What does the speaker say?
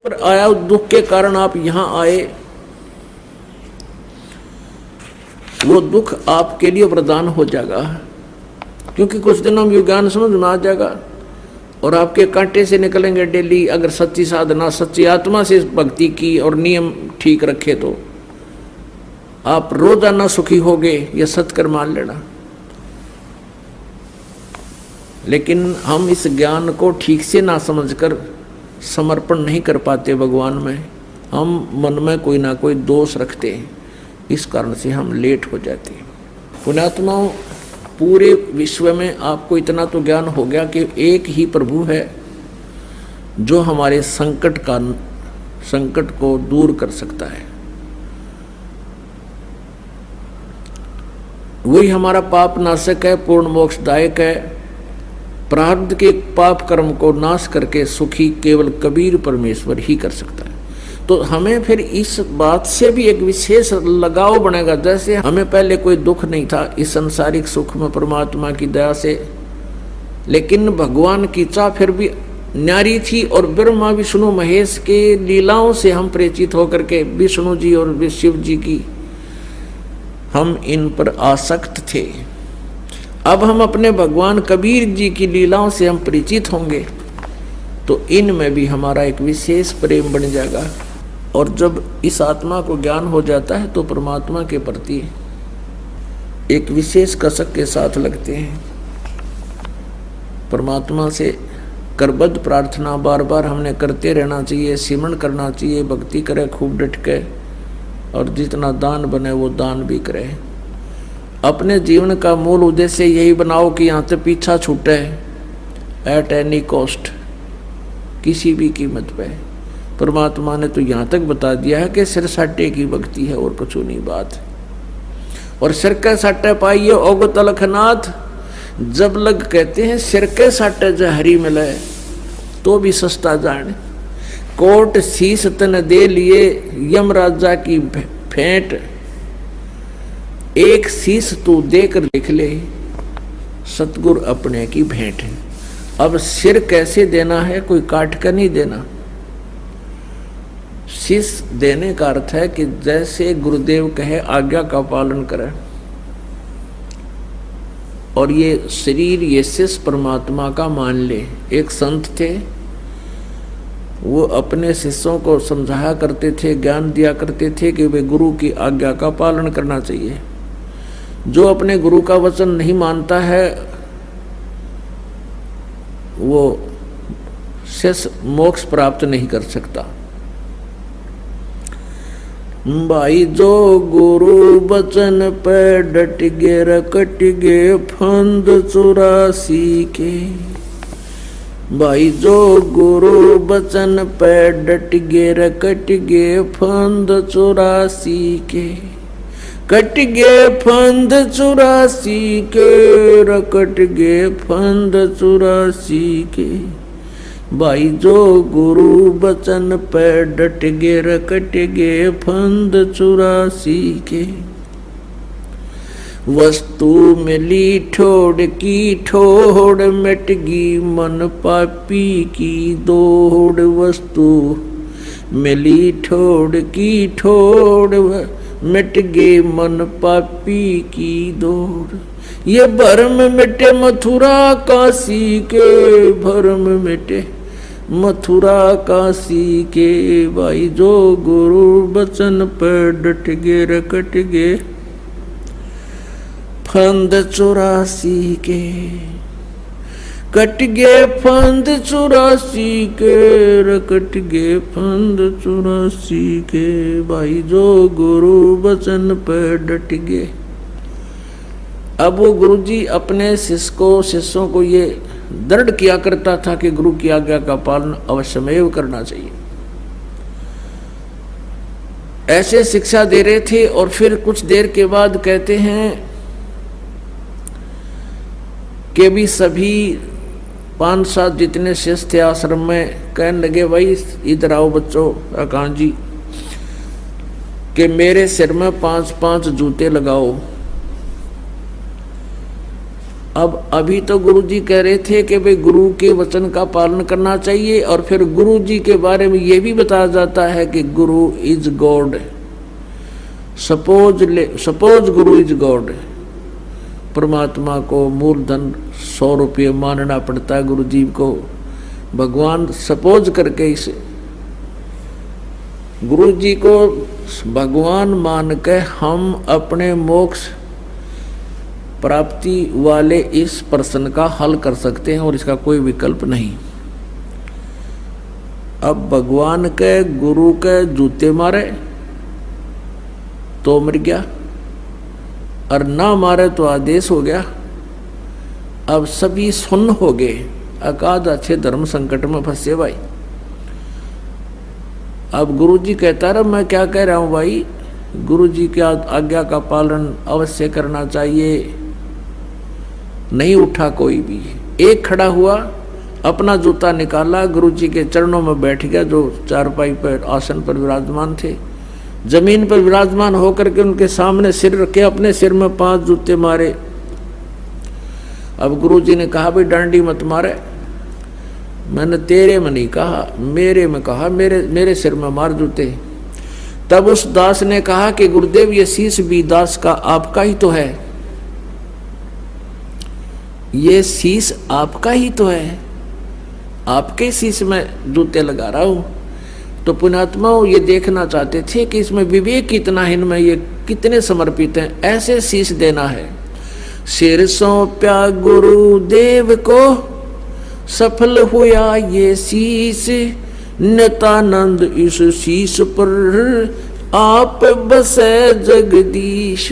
पर आया दुख के कारण आप यहाँ आए, वो दुख आपके लिए वरदान हो जाएगा, क्योंकि कुछ दिनों में ज्ञान समझ में आ जाएगा और आपके कांटे से निकलेंगे डेली। अगर सच्ची साधना, सच्ची आत्मा से भक्ति की और नियम ठीक रखे तो आप रोजाना सुखी होगे, ये सत्कर मान लेना। लेकिन हम इस ज्ञान को ठीक से ना समझकर समर्पण नहीं कर पाते भगवान में, हम मन में कोई ना कोई दोष रखते हैं, इस कारण से हम लेट हो जाते हैं। पुण्यात्माओं, पूरे विश्व में आपको इतना तो ज्ञान हो गया कि एक ही प्रभु है जो हमारे संकट को दूर कर सकता है। वही हमारा पाप नाशक है, पूर्ण मोक्षदायक है। प्रारब्ध के पाप कर्म को नाश करके सुखी केवल कबीर परमेश्वर ही कर सकता है। तो हमें फिर इस बात से भी एक विशेष लगाव बनेगा। जैसे हमें पहले कोई दुख नहीं था इस संसारिक सुख में परमात्मा की दया से, लेकिन भगवान की चाह फिर भी न्यारी थी और ब्रह्मा विष्णु महेश के लीलाओं से हम परिचित होकर के विष्णु जी और शिव जी की हम इन पर आसक्त थे। अब हम अपने भगवान कबीर जी की लीलाओं से हम परिचित होंगे तो इनमें भी हमारा एक विशेष प्रेम बन जाएगा। और जब इस आत्मा को ज्ञान हो जाता है तो परमात्मा के प्रति एक विशेष कसक के साथ लगते हैं। परमात्मा से करबद्ध प्रार्थना बार बार हमने करते रहना चाहिए, सिमरण करना चाहिए, भक्ति करे खूब डट के, और जितना दान बने वो दान भी करे। अपने जीवन का मूल उद्देश्य यही बनाओ कि यहाँ से पीछा छूटे एट एनी कॉस्ट, किसी भी कीमत पे। परमात्मा ने तो यहाँ तक बता दिया है कि सिर साटे की भक्ति है और कुछ नहीं बात। और सिर के साटे पाइए ओग तलखनाथ, जब लग कहते हैं सिर के साटे जहरी मिले तो भी सस्ता जाने। कोट शीस तन दे लिए यम राजा की भेंट, एक शीस तू देकर लिख ले सतगुरु अपने की भेंट है। अब सिर कैसे देना है, कोई काट कर नहीं देना। शीश देने का अर्थ है कि जैसे गुरुदेव कहे आज्ञा का पालन करें। और ये शरीर ये शीश परमात्मा का मान ले। एक संत थे, वो अपने शिष्यों को समझाया करते थे, ज्ञान दिया करते थे कि वे गुरु की आज्ञा का पालन करना चाहिए। जो अपने गुरु का वचन नहीं मानता है वो शेष मोक्ष प्राप्त नहीं कर सकता। भाई जो गुरु वचन पे डट गे रकट गे फंद 84 के। भाई जो गुरु वचन पे डट गे रकट गे फंद 84 के। कट गे फंद 84 के, रकट गे फंद 84 के। भाई जो गुरु वचन पे डट गे रकट गे फंद 84 के। वस्तु मिली ठोड़ की ठोड़, मिट गई मन पापी की दौड़। वस्तु मिली ठोड़ की ठोड़, मिट गए मन पापी की दौड़। ये भरम मिटे मथुरा काशी के, भरम मिटे मथुरा काशी के। भाई जो गुरु वचन पर डट गे रकट गे फंद 84 के। कट गे फंद 84 के, रकट गे फंद 84 के। भाई जो गुरु वचन पर डट गे। अब वो गुरुजी अपने शिष्यों को ये दृढ़ किया करता था कि गुरु की आज्ञा का पालन अवश्यमेव करना चाहिए। ऐसे शिक्षा दे रहे थे और फिर कुछ देर के बाद कहते हैं कि भी सभी 5-7 जितने शिष्य थे आश्रम में कहने लगे, भाई इधर आओ बच्चों, आकांत जी, कि मेरे सिर में 5-5 जूते लगाओ। अब अभी तो गुरुजी कह रहे थे कि भाई गुरु के वचन का पालन करना चाहिए, और फिर गुरुजी के बारे में ये भी बताया जाता है कि गुरु is God. Suppose Guru is God, परमात्मा को मूलधन 100 रुपये मानना पड़ता है, गुरुजी को भगवान सपोज करके इसे गुरुजी को भगवान मान के हम अपने मोक्ष प्राप्ति वाले इस प्रश्न का हल कर सकते हैं, और इसका कोई विकल्प नहीं। अब भगवान के गुरु के जूते मारे तो मर गया, और ना मारे तो आदेश हो गया। अब सभी सुन्न हो गए, अकाद अच्छे धर्म संकट में फंसे भाई। अब गुरुजी कहता रहा मैं क्या कह रहा हूं भाई, गुरुजी की आज्ञा का पालन अवश्य करना चाहिए। नहीं उठा कोई भी, एक खड़ा हुआ, अपना जूता निकाला, गुरुजी के चरणों में बैठ गया, जो चारपाई पर आसन पर विराजमान थे। जमीन पर विराजमान होकर के उनके सामने सिर रखे, अपने सिर में 5 जूते मारे। अब गुरुजी ने कहा भाई डांडी मत मारे, मैंने तेरे में नहीं कहा, मेरे में कहा, मेरे सिर में मार जूते। तब उस दास ने कहा कि गुरुदेव ये शीश भी दास का आपका ही तो है, ये शीश आपका ही तो है, आपके शीश में जूते लगा रहा हूं। तो पुण्यात्माओं ये देखना चाहते थे कि इसमें विवेक कितना है, इनमें ये कितने समर्पित हैं। ऐसे शीश देना है, सिर सौंप्या गुरुदेव को, सफल हुआ ये शीश, नित्यानंद इस शीश पर आप बसे जगदीश।